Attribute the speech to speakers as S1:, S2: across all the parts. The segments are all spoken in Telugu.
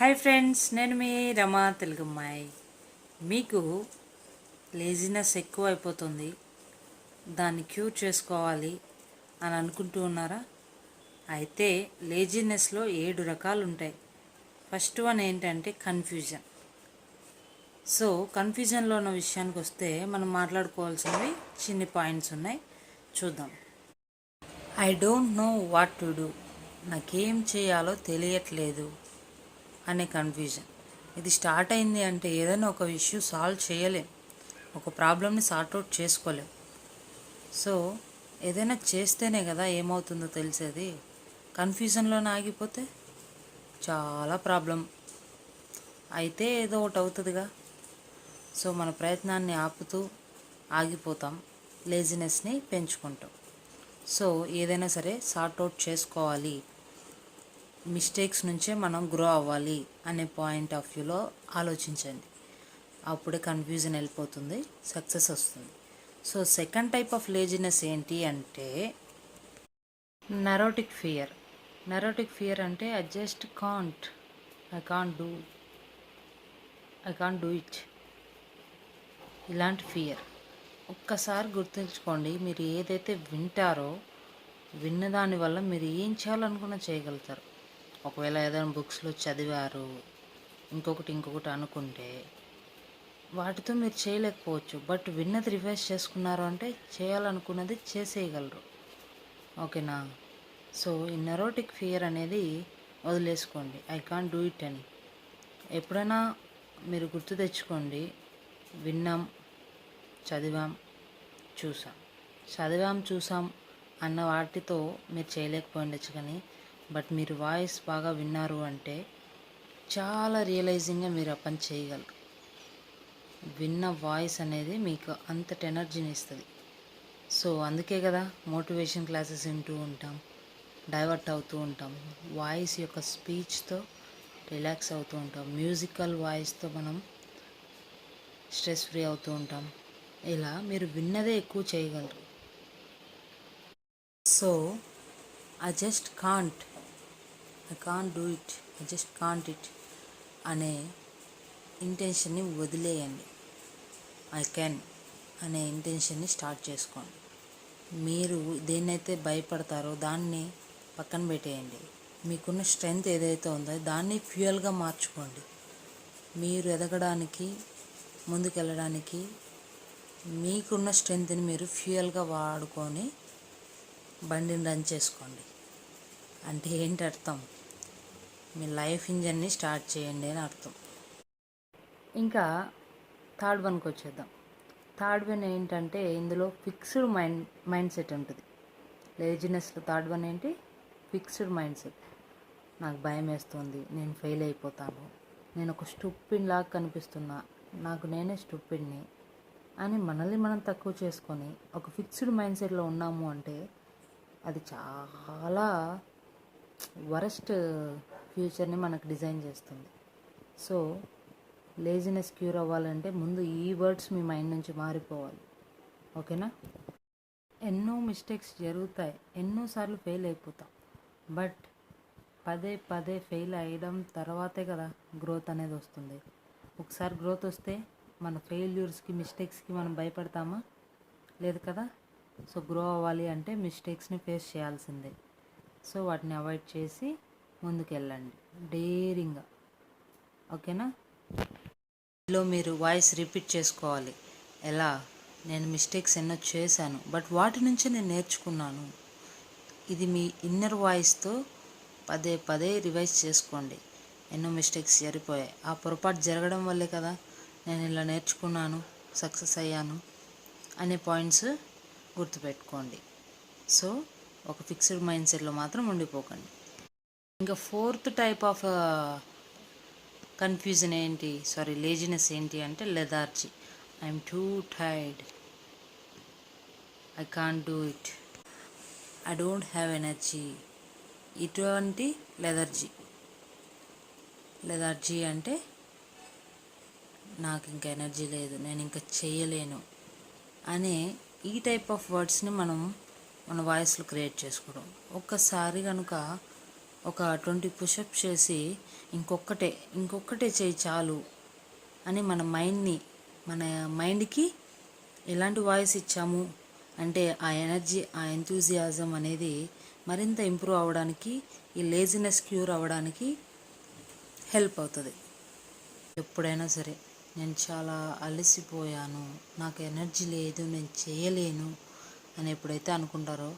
S1: హాయ్ ఫ్రెండ్స్, నేను మీ రమా తెలుగమ్మాయి. మీకు లేజినెస్ ఎక్కువ అయిపోతుంది, దాన్ని క్యూర్ చేసుకోవాలి అని అనుకుంటూ ఉన్నారా? అయితే లేజినెస్లో 7 రకాలు ఉంటాయి. ఫస్ట్ వన్ ఏంటంటే కన్ఫ్యూజన్. సో కన్ఫ్యూజన్లో ఉన్న విషయానికి వస్తే మనం మాట్లాడుకోవాల్సినవి చిన్ని పాయింట్స్ ఉన్నాయి, చూద్దాం. I don't know what to do, నాకేం చేయాలో తెలియట్లేదు అనే కన్ఫ్యూజన్. ఇది స్టార్ట్ అయింది అంటే ఏదైనా ఒక ఇష్యూ సాల్వ్ చేయలేం, ఒక ప్రాబ్లమ్ని సార్ట్అవుట్ చేసుకోలేం. సో ఏదైనా చేస్తేనే కదా ఏమవుతుందో తెలిసేది. కన్ఫ్యూజన్లోనే ఆగిపోతే చాలా ప్రాబ్లం అయితే ఏదో ఒకటి అవుతుందిగా. సో మన ప్రయత్నాన్ని ఆపుతూ ఆగిపోతాం, లేజినెస్ని పెంచుకుంటాం. సో ఏదైనా సరే సార్ట్అవుట్ చేసుకోవాలి, మిస్టేక్స్ నుంచే మనం గ్రో అవ్వాలి అనే పాయింట్ ఆఫ్ వ్యూలో ఆలోచించండి. అప్పుడే కన్ఫ్యూజన్ వెళ్ళిపోతుంది, సక్సెస్ వస్తుంది. So second type of laziness ఏంటి అంటే నెరోటిక్ ఫియర్. నెరోటిక్ ఫియర్ అంటే I just can't, I can't do it, ఇలాంటి ఫియర్. ఒక్కసారి గుర్తుంచుకోండి, మీరు ఏదైతే వింటారో విన్న దానివల్ల మీరు ఏం చేయాలనుకున్నా చేయగలుగుతారు. ఒకవేళ ఏదైనా బుక్స్లో చదివారు, ఇంకొకటి అనుకుంటే వాటితో మీరు చేయలేకపోవచ్చు. బట్ విన్నది రివైజ్ చేసుకున్నారు అంటే చేయాలనుకున్నది చేసేయగలరు. ఓకేనా? సో ఈ నెరోటిక్ ఫియర్ అనేది వదిలేసుకోండి, ఐ కాంట్ డూ ఇట్ అని. ఎప్పుడైనా మీరు గుర్తు తెచ్చుకోండి, విన్నాం, చదివాం, చూసాం అన్న వాటితో మీరు చేయలేకపోయిండొచ్చు, కానీ బట్ మీరు వాయిస్ బాగా విన్నారు అంటే చాలా రియలైజింగ్గా మీరు ఆ పని చేయగలరు. విన్న వాయిస్ అనేది మీకు అంతటి ఎనర్జీని ఇస్తుంది. సో అందుకే కదా మోటివేషన్ క్లాసెస్ వింటూ ఉంటాం, డైవర్ట్ అవుతూ ఉంటాం, వాయిస్ యొక్క స్పీచ్తో రిలాక్స్ అవుతూ ఉంటాం, మ్యూజికల్ వాయిస్తో మనం స్ట్రెస్ ఫ్రీ అవుతూ ఉంటాం. ఇలా మీరు విన్నదే ఎక్కువ చేయగలరు. So I just can't, I can't do it, I just can't it అనే ఇంటెన్షన్ని వదిలేయండి. ఐ కెన్ అనే ఇంటెన్షన్ని స్టార్ట్ చేసుకోండి. మీరు దేన్నైతే భయపడతారో దాన్ని పక్కన పెట్టేయండి. మీకున్న స్ట్రెంగ్త్ ఏదైతే ఉందో దాన్ని ఫ్యూయల్గా మార్చుకోండి. మీరు ఎదగడానికి, ముందుకెళ్ళడానికి మీకున్న స్ట్రెంగ్త్ని మీరు ఫ్యూయల్గా వాడుకొని బండిని రన్ చేసుకోండి. అంటే ఏంటి అర్థం? మీ లైఫ్ ఇంజన్ని స్టార్ట్ చేయండి అని అర్థం. ఇంకా థర్డ్ వన్కి వచ్చేద్దాం. థర్డ్ వన్ ఏంటంటే ఇందులో ఫిక్స్డ్ మైండ్ సెట్ ఉంటుంది. లేజినెస్లో థర్డ్ వన్ ఏంటి? Fixed mind set. నాకు భయం వేస్తుంది, నేను ఫెయిల్ అయిపోతాను, నేను ఒక స్టూపిడ్ లాగా కనిపిస్తున్నా, నాకు నేనే స్టూపిడ్ని అని మనల్ని మనం తక్కువ చేసుకొని ఒక ఫిక్స్డ్ మైండ్ సెట్లో ఉన్నాము అంటే అది చాలా వరస్ట్ ఫ్యూచర్ని మనకు డిజైన్ చేస్తుంది. సో లేజినెస్ క్యూర్ అవ్వాలంటే ముందు ఈ వర్డ్స్ మీ మైండ్ నుంచి మారిపోవాలి. ఓకేనా? ఎన్నో మిస్టేక్స్ జరుగుతాయి, ఎన్నోసార్లు ఫెయిల్ అయిపోతాం, బట్ పదే ఫెయిల్ అయ్యడం తర్వాతే కదా గ్రోత్ అనేది వస్తుంది. ఒకసారి గ్రోత్ వస్తే మన ఫెయిల్యూర్స్కి, మిస్టేక్స్కి మనం భయపడతామా? లేదు కదా. సో గ్రో అవ్వాలి అంటే మిస్టేక్స్ని ఫేస్ చేయాల్సిందే. సో వాటిని అవాయిడ్ చేసి ముందుకెళ్ళండి డేరింగ్గా. ఓకేనా? ఇందులో మీరు వాయిస్ రిపీట్ చేసుకోవాలి. ఎలా? నేను మిస్టేక్స్ ఎన్నో చేశాను, బట్ వాటి నుంచి నేను నేర్చుకున్నాను. ఇది మీ ఇన్నర్ వాయిస్తో పదే రివైజ్ చేసుకోండి. ఎన్నో మిస్టేక్స్ జరిగిపోయాయి, ఆ పొరపాటు జరగడం వల్లే కదా నేను ఇలా నేర్చుకున్నాను, సక్సెస్ అయ్యాను అనే పాయింట్స్ గుర్తుపెట్టుకోండి. సో ఒక ఫిక్స్డ్ మైండ్ సెట్లో మాత్రం ఉండిపోకండి. ఇంకా ఫోర్త్ టైప్ ఆఫ్ కన్ఫ్యూజన్ ఏంటి, లేజినెస్ ఏంటి అంటే lethargy. I'm two tired, I can't do it, I don't have energy. ఇటువంటి లెథార్జీ అంటే నాకు ఇంకా ఎనర్జీ లేదు, నేను ఇంకా చేయలేను అనే ఈ టైప్ ఆఫ్ వర్డ్స్ని మనం మన వాయిస్లో క్రియేట్ చేసుకోవడం. ఒక్కసారి కనుక ఒక 20 పుషప్స్ చేసి ఇంకొక్కటే చేయి చాలు అని మన మైండ్కి ఎలాంటి వాయిస్ ఇచ్చాము అంటే ఆ ఎనర్జీ, ఆ ఎంతూజియాజం అనేది మరింత ఇంప్రూవ్ అవ్వడానికి, ఈ లేజినెస్ క్యూర్ అవ్వడానికి హెల్ప్ అవుతుంది. ఎప్పుడైనా సరే నేను చాలా అలసిపోయాను, నాకు ఎనర్జీ లేదు, నేను చేయలేను అని ఎప్పుడైతే అనుకుంటారో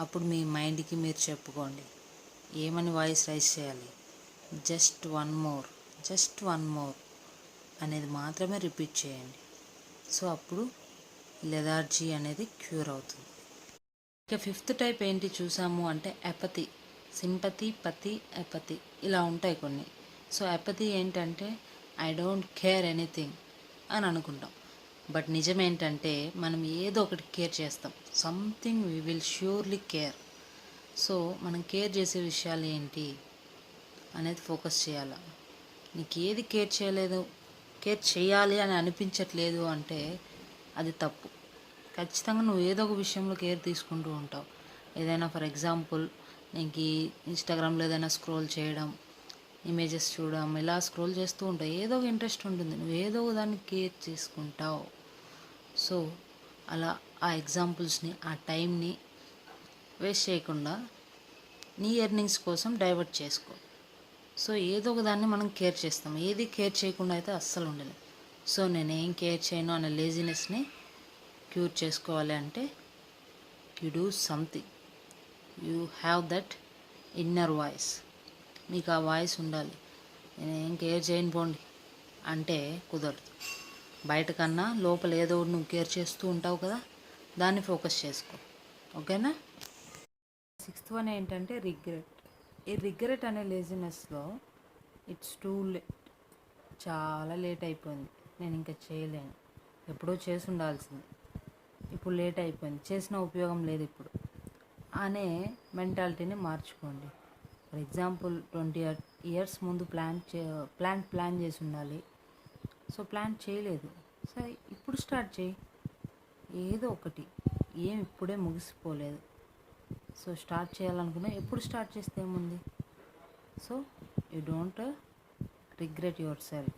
S1: అప్పుడు మీ మైండ్కి మీరు చెప్పుకోండి. ఏమని వాయిస్ రైజ్ చేయాలి? జస్ట్ వన్ మోర్ అనేది మాత్రమే రిపీట్ చేయండి. సో అప్పుడు లెథార్జీ అనేది క్యూర్ అవుతుంది. ఇక 5th టైప్ ఏంటి చూసాము అంటే ఎపతి. సింపతి, పతి, ఎపతి ఇలా ఉంటాయి కొన్ని. సో ఎపతి ఏంటంటే ఐ డోంట్ కేర్ ఎనీథింగ్ అని అనుకుంటాం. బట్ నిజం ఏంటంటే మనం ఏదో ఒకటి కేర్ చేస్తాం. Something we will surely care. So మనం కేర్ చేసే విషయాలు ఏంటి అనేది ఫోకస్ చేయాలి. నీకు ఏది కేర్ చేయాలి అని అనిపించట్లేదు అంటే అది తప్పు. ఖచ్చితంగా నువ్వు ఏదో ఒక విషయంలో కేర్ తీసుకుంటూ ఉంటావు. ఏదైనా ఫర్ ఎగ్జాంపుల్ నీకు ఇన్స్టాగ్రామ్లో ఏదైనా స్క్రోల్ చేయడం, ఇమేజెస్ చూడడం, ఇలా స్క్రోల్ చేస్తూ ఉంటావు. ఏదో ఒక ఇంట్రెస్ట్ ఉంటుంది, నువ్వు ఏదో ఒక దాన్ని కేర్ చేసుకుంటావు. సో అలా ఆ ఎగ్జాంపుల్స్ని, ఆ టైంని వేస్ట్ చేయకుండా నీ ఎర్నింగ్స్ కోసం డైవర్ట్ చేసుకో. సో ఏదో ఒక దాన్ని మనం కేర్ చేస్తాం. ఏది కేర్ చేయకుండా అయితే అస్సలు ఉండలేదు. సో నేనేం కేర్ చేయను అనే లేజినెస్ని క్యూర్ చేసుకోవాలి అంటే you do something. You have that inner voice. మీకు ఆ వాయిస్ ఉండాలి. నేనేం కేర్ చేయను పోండి అంటే కుదరదు. బయట కన్నా లోపల ఏదో నువ్వు కేర్ చేస్తూ ఉంటావు కదా, దాన్ని ఫోకస్ చేసుకో. ఓకేనా? 6th వన్ ఏంటంటే రిగ్రెట్. ఈ రిగ్రెట్ అనే లేజినెస్లో ఇట్స్ టూ లేట్. చాలా లేట్ అయిపోయింది, నేను ఇంకా చేయలేను, ఎప్పుడో చేసి ఉండాల్సింది, ఇప్పుడు లేట్ అయిపోయింది, చేసిన ఉపయోగం లేదు ఇప్పుడు అనే మెంటాలిటీని మార్చుకోండి. ఫర్ ఎగ్జాంపుల్ 20 years ముందు ప్లాన్ చేసి ఉండాలి. సో ప్లాన్ చేయలేదు, సరే ఇప్పుడు స్టార్ట్ చేయి. ఏదో ఒకటి, ఏం ఇప్పుడే ముగిసిపోలేదు. సో స్టార్ట్ చేయాలనుకున్నా ఎప్పుడు స్టార్ట్ చేస్తే ఏముంది. So you don't regret your self.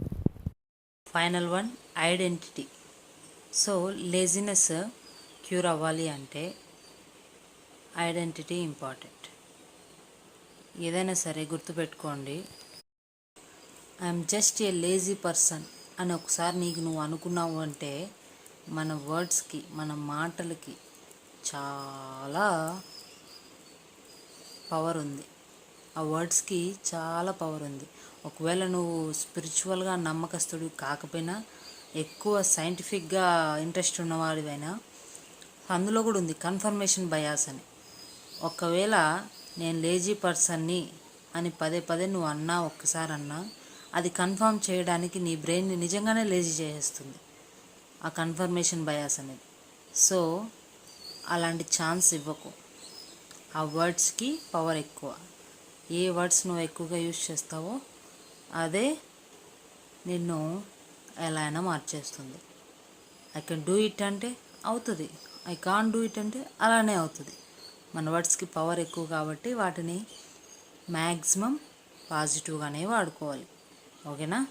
S1: Final one identity. So laziness cure అవ్వాలి అంటే ఐడెంటిటీ ఇంపార్టెంట్. ఏదైనా సరే గుర్తుపెట్టుకోండి, I'm just a lazy person అని ఒకసారి నీకు నువ్వు అనుకున్నావు అంటే మన వర్డ్స్కి, మన మాటలకి చాలా పవర్ ఉంది. ఆ వర్డ్స్కి చాలా పవర్ ఉంది. ఒకవేళ నువ్వు స్పిరిచువల్గా నమ్మకస్తుడు కాకపోయినా, ఎక్కువ సైంటిఫిక్గా ఇంట్రెస్ట్ ఉన్నవాడివైనా, అందులో కూడా ఉంది కన్ఫర్మేషన్ బయాస్ అని. ఒకవేళ నేను లేజీ పర్సన్ని అని పదే నువ్వు ఒక్కసారి అన్నా, అది కన్ఫర్మ్ చేయడానికి నీ బ్రెయిన్ని నిజంగానే లేజీ చేసేస్తుంది ఆ కన్ఫర్మేషన్ బయాస్ అనేది. సో అలాంటి ఛాన్స్ ఇవ్వకు. ఆ వర్డ్స్కి పవర్ ఎక్కువ. ఏ వర్డ్స్ నువ్వు ఎక్కువగా యూజ్ చేస్తావో అదే నిన్ను ఎలా అయినా మార్చేస్తుంది. ఐ కెన్ డూ ఇట్ అంటే అవుతుంది, ఐ కాంట్ డూ ఇట్ అంటే అలానే అవుతుంది. మన వర్డ్స్కి పవర్ ఎక్కువ కాబట్టి వాటిని మ్యాక్సిమం పాజిటివ్గానే వాడుకోవాలి. ఓకేనా?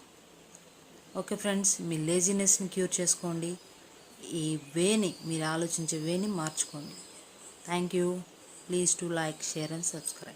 S1: ఓకే ఫ్రెండ్స్, మీ లేజినెస్ని క్యూర్ చేసుకోండి. ఈ వేని, మీరు ఆలోచించే వేని మార్చుకోండి. Thank you. Please do like, share and subscribe.